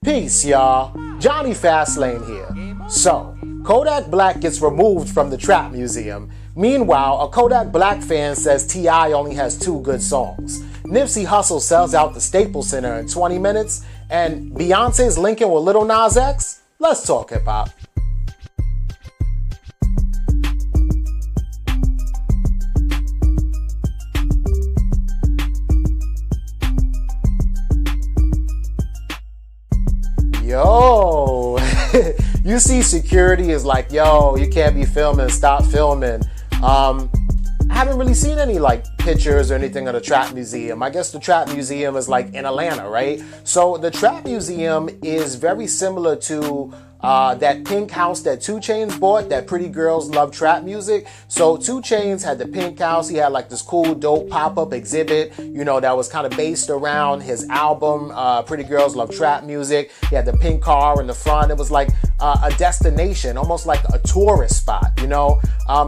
Peace, y'all. Jonny Fastlane here. So, Kodak Black gets removed from the Trap Museum. Meanwhile, a Kodak Black fan says T.I. only has 2 good songs. Nipsey Hussle sells out the Staples Center in 20 minutes. And Beyonce's linking with Lil Nas X? Let's talk hip-hop. Yo, you see security is like, yo, you can't be filming, stop filming. I haven't really seen any like pictures or anything of the Trap Museum. I guess the Trap Museum is like in Atlanta, right? So the Trap Museum is very similar to that pink house that 2 Chainz bought, that Pretty Girls Love Trap Music. So 2 Chainz had the pink house. He had like this cool, dope pop-up exhibit, you know, that was kind of based around his album, Pretty Girls Love Trap Music. He had the pink car in the front. It was like a destination, almost like a tourist spot, you know?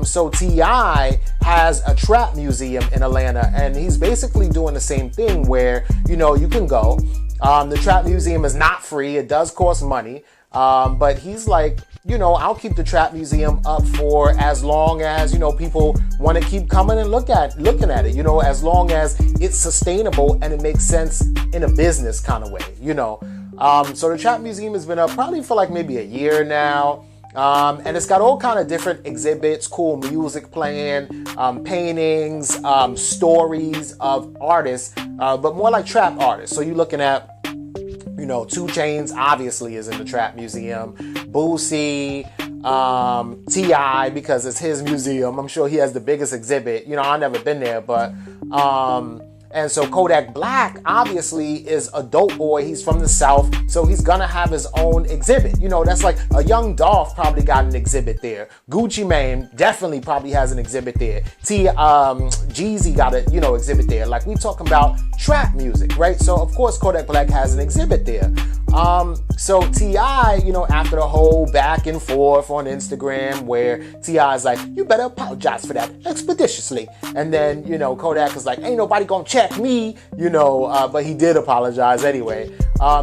So T.I. has a trap museum in Atlanta, and he's basically doing the same thing where, you know, you can go. The Trap Museum is not free. It does cost money. But he's like, you know, I'll keep the Trap Museum up for as long as, you know, people want to keep coming and looking at it, you know, as long as it's sustainable and it makes sense in a business kind of way, you know. So the Trap Museum has been up probably for like maybe a year now. And it's got all kind of different exhibits, cool music playing, paintings, stories of artists, but more like trap artists. So you're looking at, you know, 2 Chainz obviously is in the Trap Museum. Boosie, T.I. because it's his museum. I'm sure he has the biggest exhibit. You know, I've never been there, but and so Kodak Black obviously is a dope boy. He's from the South, so he's gonna have his own exhibit. You know, that's like a Young Dolph probably got an exhibit there. Gucci Mane definitely probably has an exhibit there. Jeezy got a, you know, exhibit there. Like, we talking about trap music, right? So of course Kodak Black has an exhibit there. So T.I., you know, after the whole back and forth on Instagram where T.I. is like, you better apologize for that expeditiously. And then, you know, Kodak is like, ain't nobody gonna check me, you know, but he did apologize anyway.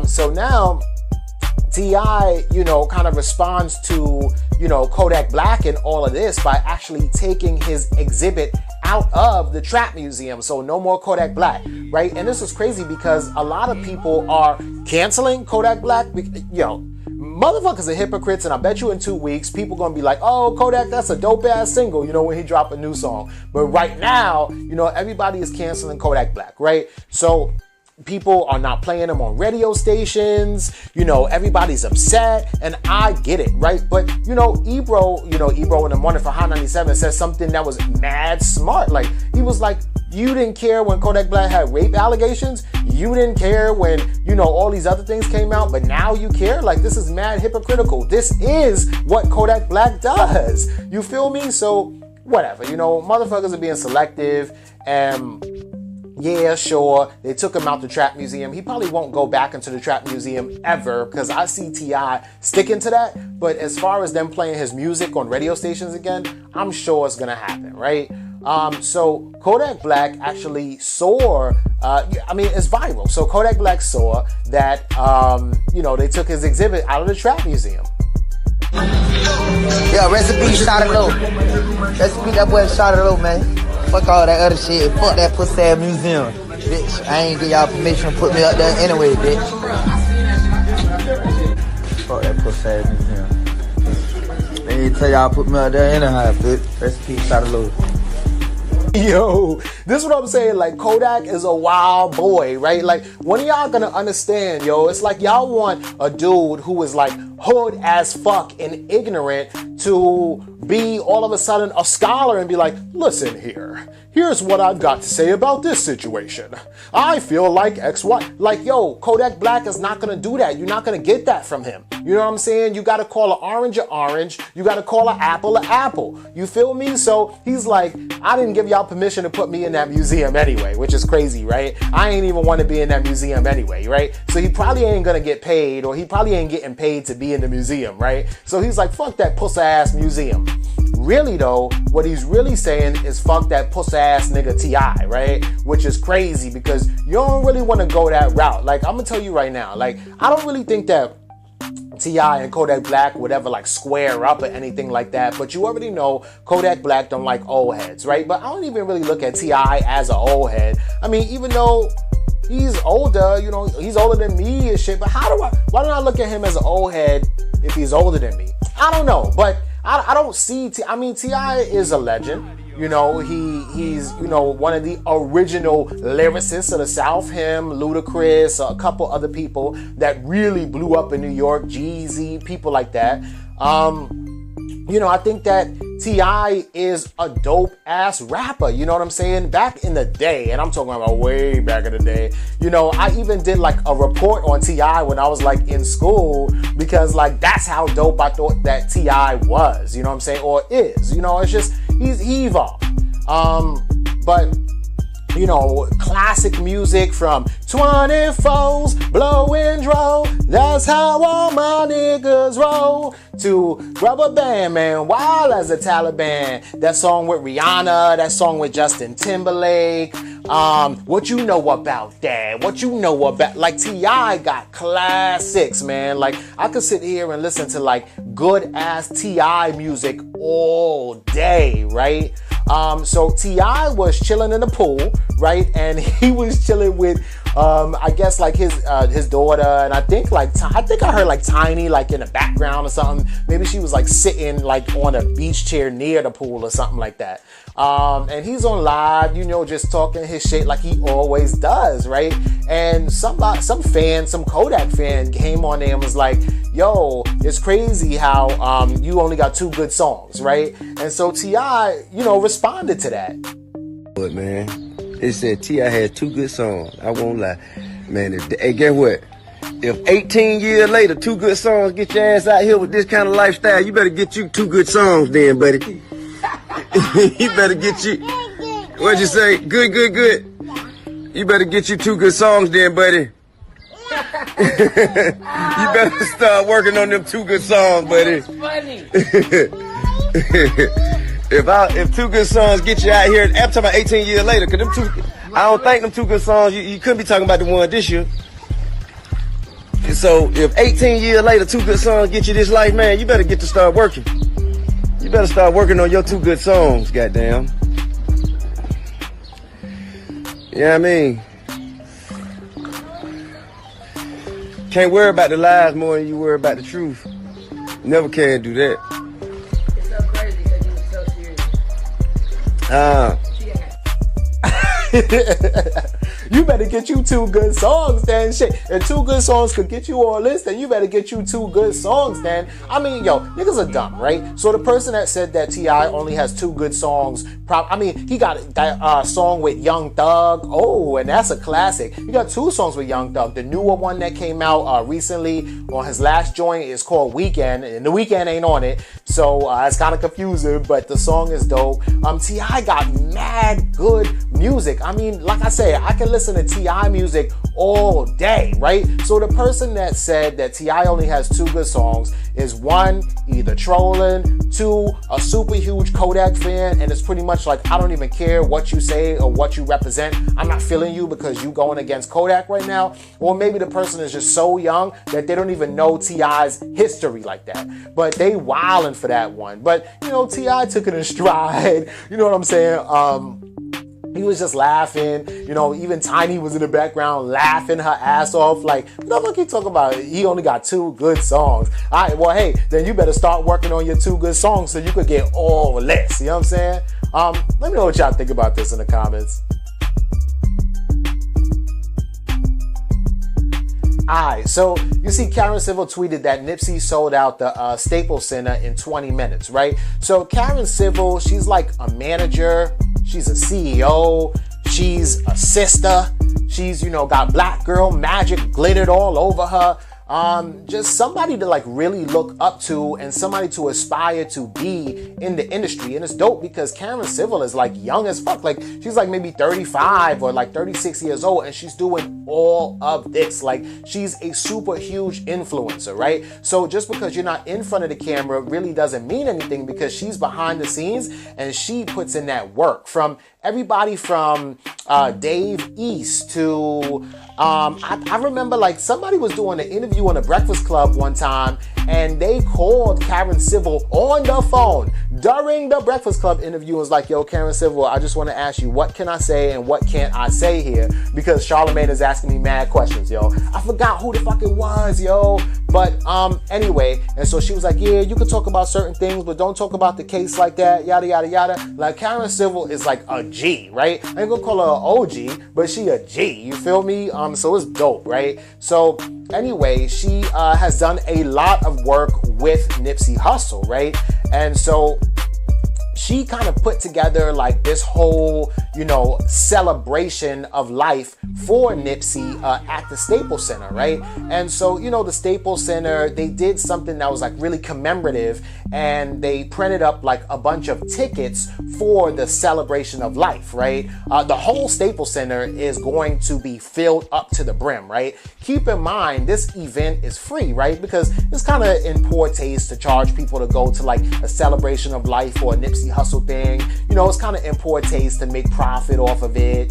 So now T.I., you know, kind of responds to, you know, Kodak Black and all of this by actually taking his exhibit out of the Trap Museum. So no more Kodak Black, right? And this is crazy because a lot of people are canceling Kodak Black. You know, motherfuckers are hypocrites, and I bet you in 2 weeks people gonna be like, oh, Kodak, that's a dope ass single, you know, when he drop a new song. But right now, you know, everybody is canceling Kodak Black, right? So people are not playing them on radio stations, you know, everybody's upset, and I get it, right? But, you know, Ebro in the morning for Hot 97 says something that was mad smart. Like, he was like, you didn't care when Kodak Black had rape allegations, you didn't care when, you know, all these other things came out, but now you care? Like, this is mad hypocritical. This is what Kodak Black does. You feel me? So, whatever, you know, motherfuckers are being selective, and yeah, sure, they took him out the Trap Museum. He probably won't go back into the Trap Museum ever, because I see T.I. sticking to that. But as far as them playing his music on radio stations again, I'm sure it's gonna happen, right? So Kodak Black actually saw, I mean, it's viral. So Kodak Black saw that, you know, they took his exhibit out of the Trap Museum. Yeah, recipe shot it low. Recipe that boy shot it low, man. Fuck all that other shit. Fuck that pussy ass museum. Bitch, I ain't get y'all permission to put me up there anyway, bitch. Fuck that pussy ass museum. They ain't tell y'all put me up there anyhow, bitch. Recipe shot it low. Yo, this is what I'm saying. Like, Kodak is a wild boy, right? Like, when y'all gonna understand, yo? It's like y'all want a dude who is like hood as fuck and ignorant to be all of a sudden a scholar and be like, listen here, here's what I've got to say about this situation. I feel like X, Y. Like, yo, Kodak Black is not gonna do that. You're not gonna get that from him. You know what I'm saying? You gotta call an orange an orange. You gotta call an apple an apple. You feel me? So he's like, I didn't give y'all permission to put me in that museum anyway, which is crazy, right? I ain't even want to be in that museum anyway, right? So he probably ain't gonna get paid, or he probably ain't getting paid to be in the museum, right? So he's like, fuck that pussy ass museum. really though, what he's really saying is fuck that pussy ass nigga T.I., right? Which is crazy because you don't really want to go that route. Like, I'm gonna tell you right now, like, I don't really think that T.I. and Kodak Black would ever like square up or anything like that, but you already know Kodak Black don't like old heads, right? But I don't even really look at T.I. as an old head. I mean, even though he's older, you know, he's older than me and shit, but why don't I look at him as an old head if he's older than me? I don't know, but I don't see, T.I. is a legend. You know, he's, you know, one of the original lyricists of the South. Him, Ludacris, a couple other people that really blew up in New York, Jeezy, people like that. You know, I think that T.I. is a dope ass rapper. You know what I'm saying? Back in the day, and I'm talking about way back in the day, you know, I even did like a report on T.I. when I was like in school, because like that's how dope I thought that T.I. was, you know what I'm saying? Or is, you know, it's just, he evolved. But you know, classic music from 24s, blow and roll. That's how all my niggas roll. To Rubber Band Man, Wild as a Taliban. That song with Rihanna, that song with Justin Timberlake. What you know about that? What you know about, like, T.I. got classics, man. Like, I could sit here and listen to like good ass T.I. music all day, right? So T.I. was chilling in the pool, right? And he was chilling with, I guess like his daughter, and I think I heard like Tiny like in the background or something. Maybe she was like sitting like on a beach chair near the pool or something like that. And he's on live, you know, just talking his shit like he always does, right? And some Kodak fan came on there and was like, yo, it's crazy how you only got 2 good songs, right? And so T.I., you know, responded to that. But man, it said T.I. has 2 good songs. I won't lie. Man, hey, guess what? If 18 years later, 2 good songs get your ass out here with this kind of lifestyle, you better get you 2 good songs then, buddy. You better get you, what'd you say? Good. You better get you 2 good songs then, buddy. You better start working on them 2 good songs, buddy. That's funny. If 2 good songs get you out here, I'm talking about 18 years later, cause I don't think them 2 good songs, you couldn't be talking about the one this year. So if 18 years later, 2 good songs get you this life, man, you better get to start working. You better start working on your 2 good songs, goddamn. Yeah, I mean, can't worry about the lies more than you worry about the truth. Never can do that. It's so crazy because he was so serious. You better get you 2 good songs, then. Shit, if 2 good songs could get you all this, then you better get you 2 good songs, then. I mean, yo, niggas are dumb, right? So the person that said that T.I. only has 2 good songs, he got that song with Young Thug. Oh, and that's a classic. He got 2 songs with Young Thug. The newer one that came out recently on his last joint is called Weekend, and The Weekend ain't on it, so it's kind of confusing, but the song is dope. T.I. got mad good music. I mean, like I said, I can listen to T.I. music all day, right? So the person that said that T.I. only has 2 good songs is 1, either trolling, 2, a super huge Kodak fan, and it's pretty much like, I don't even care what you say or what you represent. I'm not feeling you because you going against Kodak right now. Or maybe the person is just so young that they don't even know T.I.'s history like that. But they wildin' for that one. But, you know, T.I. took it in stride. You know what I'm saying? He was just laughing, you know, even Tiny was in the background laughing her ass off. Like, what the fuck you talking about? He only got 2 good songs. All right, well, hey, then you better start working on your 2 good songs so you could get all this. You know what I'm saying? Let me know what y'all think about this in the comments. Alright, so you see Karen Civil tweeted that Nipsey sold out the Staples Center in 20 minutes, right? So Karen Civil, she's like a manager, she's a CEO, she's a sister, she's, you know, got black girl magic glittered all over her. just somebody to like really look up to and somebody to aspire to be in the industry. And it's dope because Karen Civil is like young as fuck. Like she's like maybe 35 or like 36 years old, and she's doing all of this. Like she's a super huge influencer, right? So just because you're not in front of the camera really doesn't mean anything, because she's behind the scenes and she puts in that work. From everybody from Dave East to I remember like somebody was doing an interview on the Breakfast Club one time, and they called Karen Civil on the phone during the Breakfast Club interview and was like, yo, Karen Civil, I just want to ask you, what can I say and what can't I say here? Because Charlamagne is asking me mad questions, yo. I forgot who the fuck it was, yo. But anyway, and so she was like, yeah, you can talk about certain things, but don't talk about the case like that, yada, yada, yada. Like Karen Civil is like a G, right? I ain't gonna call her an OG, but she a G, you feel me? So it's dope, right? So anyway, she has done a lot of work with Nipsey Hussle, right? And so she kind of put together like this whole, celebration of life for Nipsey at the Staples Center, right? And so, the Staples Center, they did something that was like really commemorative, and they printed up like a bunch of tickets for the celebration of life, right? The whole Staples Center is going to be filled up to the brim, right? Keep in mind, this event is free, right? Because it's kind of in poor taste to charge people to go to like a celebration of life or a Nipsey Hussle thing. It's kind of in poor taste to make profit off of it,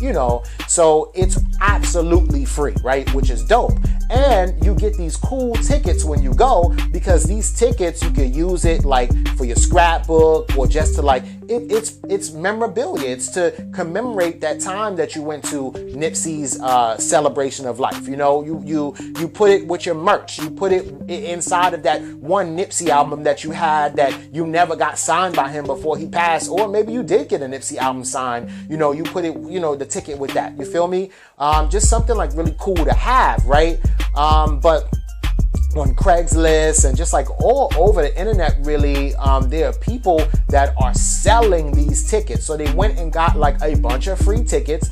so it's absolutely free, right? Which is dope. And you get these cool tickets when you go, because these tickets, you can use it like for your scrapbook or just to like, it's memorabilia. It's to commemorate that time that you went to Nipsey's celebration of life. You put it with your merch. You put it inside of that one Nipsey album that you had that you never got signed by him before he passed, or maybe you did get a Nipsey album signed. You put it, the ticket with that. You feel me? Just something like really cool to have, right? But on Craigslist and just like all over the internet, really, there are people that are selling these tickets. So they went and got like a bunch of free tickets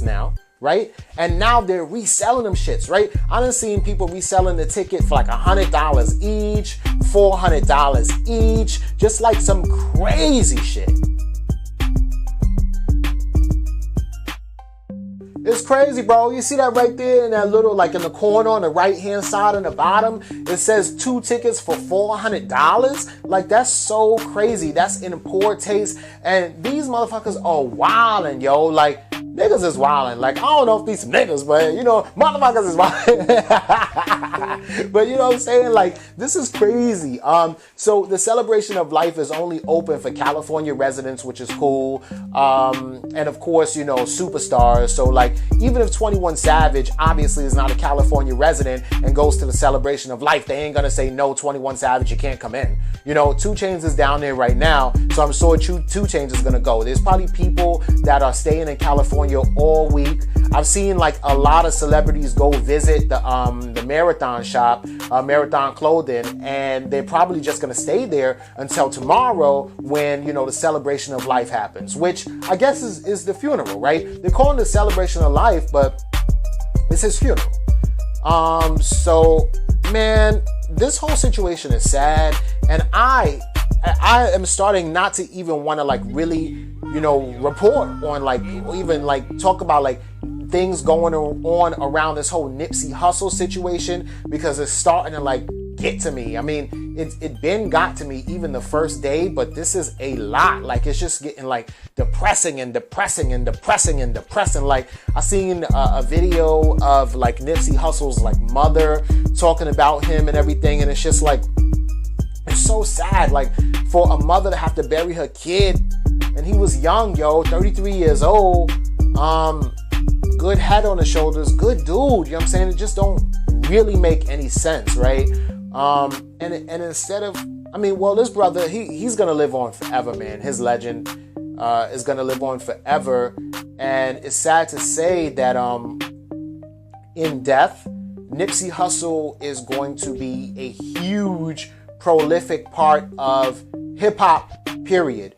now, right? And now they're reselling them shits, right? I done seen people reselling the ticket for like $100 each, $400 each, just like some crazy shit. It's crazy, bro. You see that right there in that little, like in the corner on the right-hand side on the bottom? It says 2 tickets for $400. Like, that's so crazy. That's in poor taste. And these motherfuckers are wildin', yo. Like, niggas is wildin'. Like, I don't know if these niggas, but, motherfuckers is wildin'. But, you know what I'm saying? Like, this is crazy. So the celebration of life is only open for California residents, which is cool. And of course, superstars. So, like, even if 21 Savage obviously is not a California resident and goes to the celebration of life, they ain't gonna say, no, 21 Savage, you can't come in. 2 Chainz is down there right now, so I'm sure 2 Chainz is gonna go. There's probably people that are staying in California all week. I've seen like a lot of celebrities go visit the Marathon shop, Marathon Clothing, and they're probably just gonna stay there until tomorrow when, the celebration of life happens, which I guess is the funeral, right? They're calling the celebration of life, but it's his funeral. So man, this whole situation is sad, and I am starting not to even want to like really, report on like, even like talk about like things going on around this whole Nipsey Hussle situation, because it's starting to like get to me. I mean, it been got to me even the first day, but this is a lot. Like, it's just getting like depressing and depressing and depressing and depressing. Like, I seen a video of like Nipsey Hussle's like mother talking about him and everything, and it's just like, it's so sad. Like, for a mother to have to bury her kid, and he was young, yo, 33 years old, good head on his shoulders, good dude, you know what I'm saying? It just don't really make any sense, right? And instead of, this brother, he's gonna live on forever, man. His legend is gonna live on forever, and it's sad to say that in death, Nipsey Hussle is going to be a huge, prolific part of hip hop, period.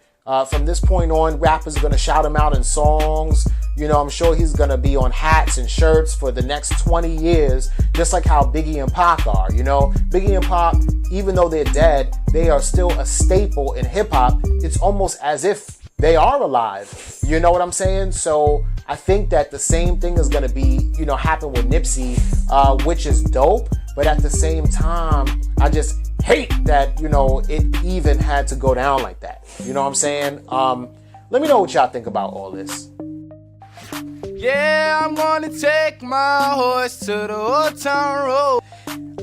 From this point on, rappers are gonna shout him out in songs. You know, I'm sure he's going to be on hats and shirts for the next 20 years, just like how Biggie and Pac are. You know, Biggie and Pac, even though they're dead, they are still a staple in hip hop. It's almost as if they are alive. You know what I'm saying? So I think that the same thing is going to be, you know, happen with Nipsey, which is dope. But at the same time, I just hate that, you know, it even had to go down like that. You know what I'm saying? Let me know what y'all think about all this. Yeah, I'm gonna take my horse to the Old Town Road.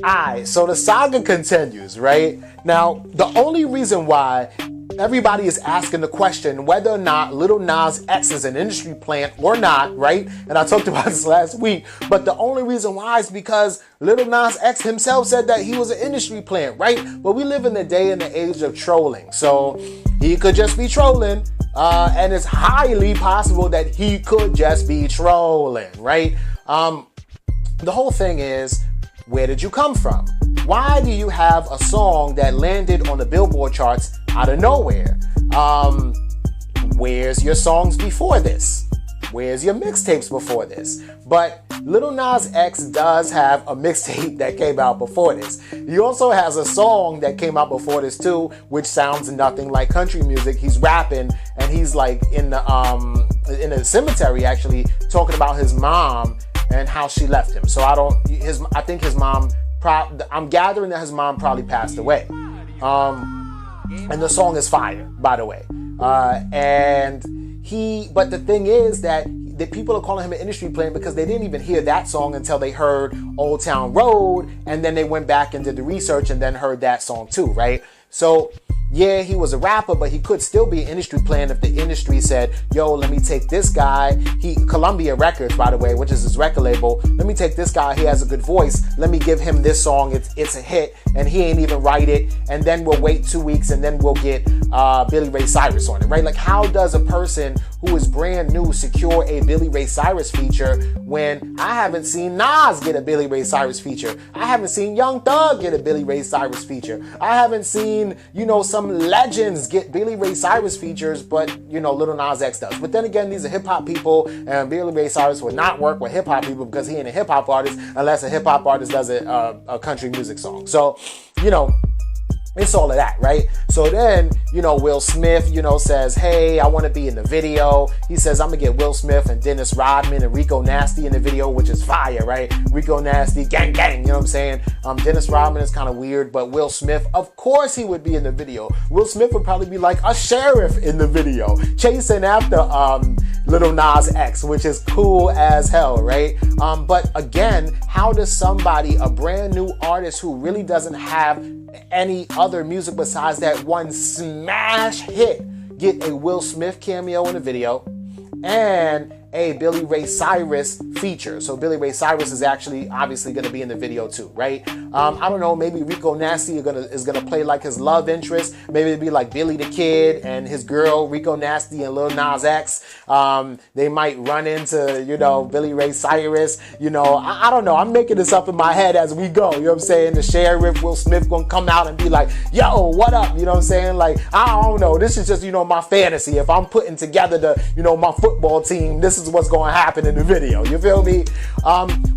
Alright, so the saga continues, right? Now, the only reason why everybody is asking the question whether or not Lil Nas X is an industry plant or not, right? And I talked about this last week, but the only reason why is because Lil Nas X himself said that he was an industry plant, right? But we live in the day and the age of trolling, so he could just be trolling. And it's highly possible that he could just be trolling, right? The whole thing is, where did you come from? Why do you have a song that landed on the Billboard charts out of nowhere? Where's your songs before this? Where's your mixtapes before this? But Lil Nas X does have a mixtape that came out before this. He also has a song that came out before this too, which sounds nothing like country music. He's rapping and he's like in a cemetery actually talking about his mom and how she left him. So I think his mom, I'm gathering that his mom probably passed away. And the song is fire, by the way. But the thing is that the people are calling him an industry plant because they didn't even hear that song until they heard Old Town Road, and then they went back and did the research and then heard that song too, right? So yeah, he was a rapper, but he could still be an industry plant if the industry said, yo, let me take this guy. Columbia Records, by the way, which is his record label. Let me take this guy. He has a good voice. Let me give him this song. It's a hit, and he ain't even write it. And then we'll wait 2 weeks, and then we'll get Billy Ray Cyrus on it, right? Like, how does a person who is brand new secure a Billy Ray Cyrus feature when I haven't seen Nas get a Billy Ray Cyrus feature? I haven't seen Young Thug get a Billy Ray Cyrus feature. I haven't seen, you know, some legends get Billy Ray Cyrus features, but, you know, Lil Nas X does. But then again, these are hip-hop people, and Billy Ray Cyrus would not work with hip-hop people because he ain't a hip-hop artist unless a hip-hop artist does a country music song. So, you know, it's all of that, right? So then, you know, Will Smith, you know, says, hey, I want to be in the video. He says, I'm going to get Will Smith and Dennis Rodman and Rico Nasty in the video, which is fire, right? Rico Nasty, gang, gang, you know what I'm saying? Dennis Rodman is kind of weird, but Will Smith, of course he would be in the video. Will Smith would probably be like a sheriff in the video, chasing after Lil Nas X, which is cool as hell, right? But again, how does somebody, a brand new artist who really doesn't have any other music besides that one smash hit, get a Will Smith cameo in the video and a Billy Ray Cyrus feature? So Billy Ray Cyrus is actually obviously going to be in the video too, right? I don't know, maybe Rico Nasty is gonna play like his love interest. Maybe it'd be like Billy the Kid and his girl Rico Nasty and Lil Nas X. They might run into, you know, Billy Ray Cyrus. You know, I don't know. I'm making this up in my head as we go. You know what I'm saying? The sheriff Will Smith gonna come out and be like, yo, what up? You know what I'm saying? Like, I don't know. This is just, you know, my fantasy. If I'm putting together the, you know, my football team, this is what's going to happen in the video. You feel me?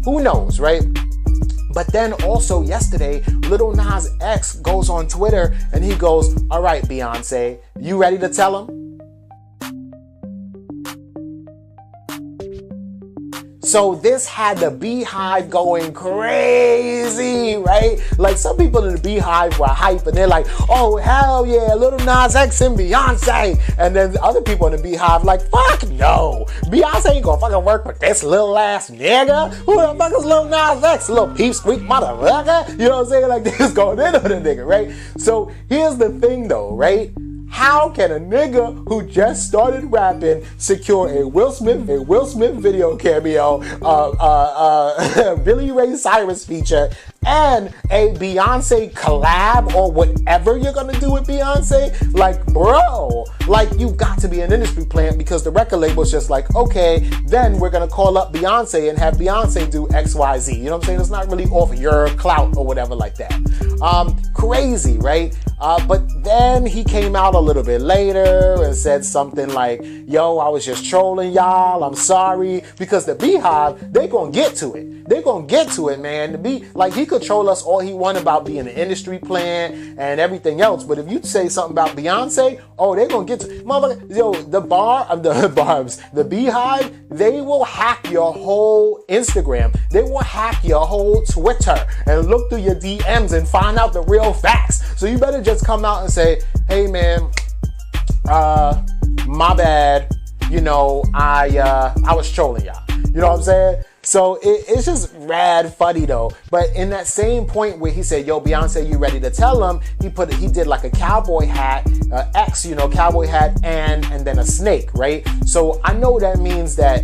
Who knows, right? But then also yesterday, Lil Nas X goes on Twitter and he goes, all right, Beyonce, you ready to tell him? So this had the Beehive going crazy, right? Like, some people in the Beehive were hype and they're like, oh, hell yeah, Lil Nas X and Beyonce. And then other people in the Beehive like, fuck no. Beyonce ain't gonna fucking work with this little ass nigga. Who the fuck is Lil Nas X? Little peep squeak motherfucker? You know what I'm saying? Like, this going in on the nigga, right? So here's the thing though, right? How can a nigga who just started rapping secure a Will Smith video cameo, Billy Ray Cyrus feature, and a Beyonce collab or whatever you're gonna do with Beyonce? Like, bro, like, you got to be an industry plant, because the record label's just like, okay, then we're gonna call up Beyonce and have Beyonce do XYZ. You know what I'm saying? It's not really off your clout or whatever like that. Crazy, right? But then he came out a little bit later and said something like, yo, I was just trolling y'all, I'm sorry. Because the Beehive, they gonna get to it. They gonna get to it, man. He could troll us all he want about being an industry plan and everything else. But if you say something about Beyonce, oh, they gonna get to it. Motherfucker, yo, the Beehive, they will hack your whole Instagram. They will hack your whole Twitter and look through your DMs and find out the real facts. So you better just come out and say, hey man, my bad. You know, I was trolling y'all. You know what I'm saying? So it's just rad funny though. But in that same point where he said, yo, Beyonce, you ready to tell him? He did like a cowboy hat, X, cowboy hat and then a snake, right? So I know that means that,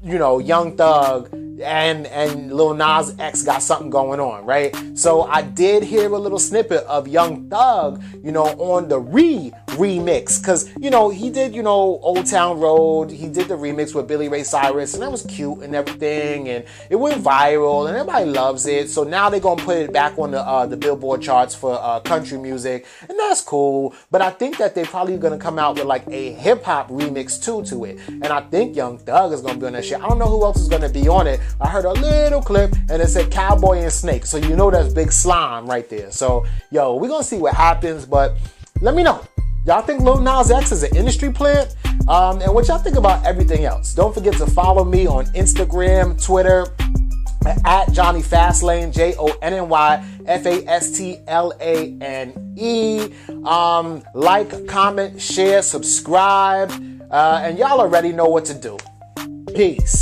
Young Thug and Lil Nas X got something going on, right? So I did hear a little snippet of Young Thug, on the remix, because he did Old Town Road. He did the remix with Billy Ray Cyrus, and that was cute and everything, and it went viral, and everybody loves it. So now they're gonna put it back on the Billboard charts for country music, and that's cool. But I think that they're probably gonna come out with like a hip hop remix too to it, and I think Young Thug is gonna be on that shit. I don't know who else is gonna be on it. I heard a little clip and it said Cowboy and Snake. So that's Big Slime right there. So, yo, we're going to see what happens, but let me know. Y'all think Lil Nas X is an industry plant? And what y'all think about everything else? Don't forget to follow me on Instagram, Twitter, at Jonny Fastlane, JonnyFastlane. Like, comment, share, subscribe. And y'all already know what to do. Peace.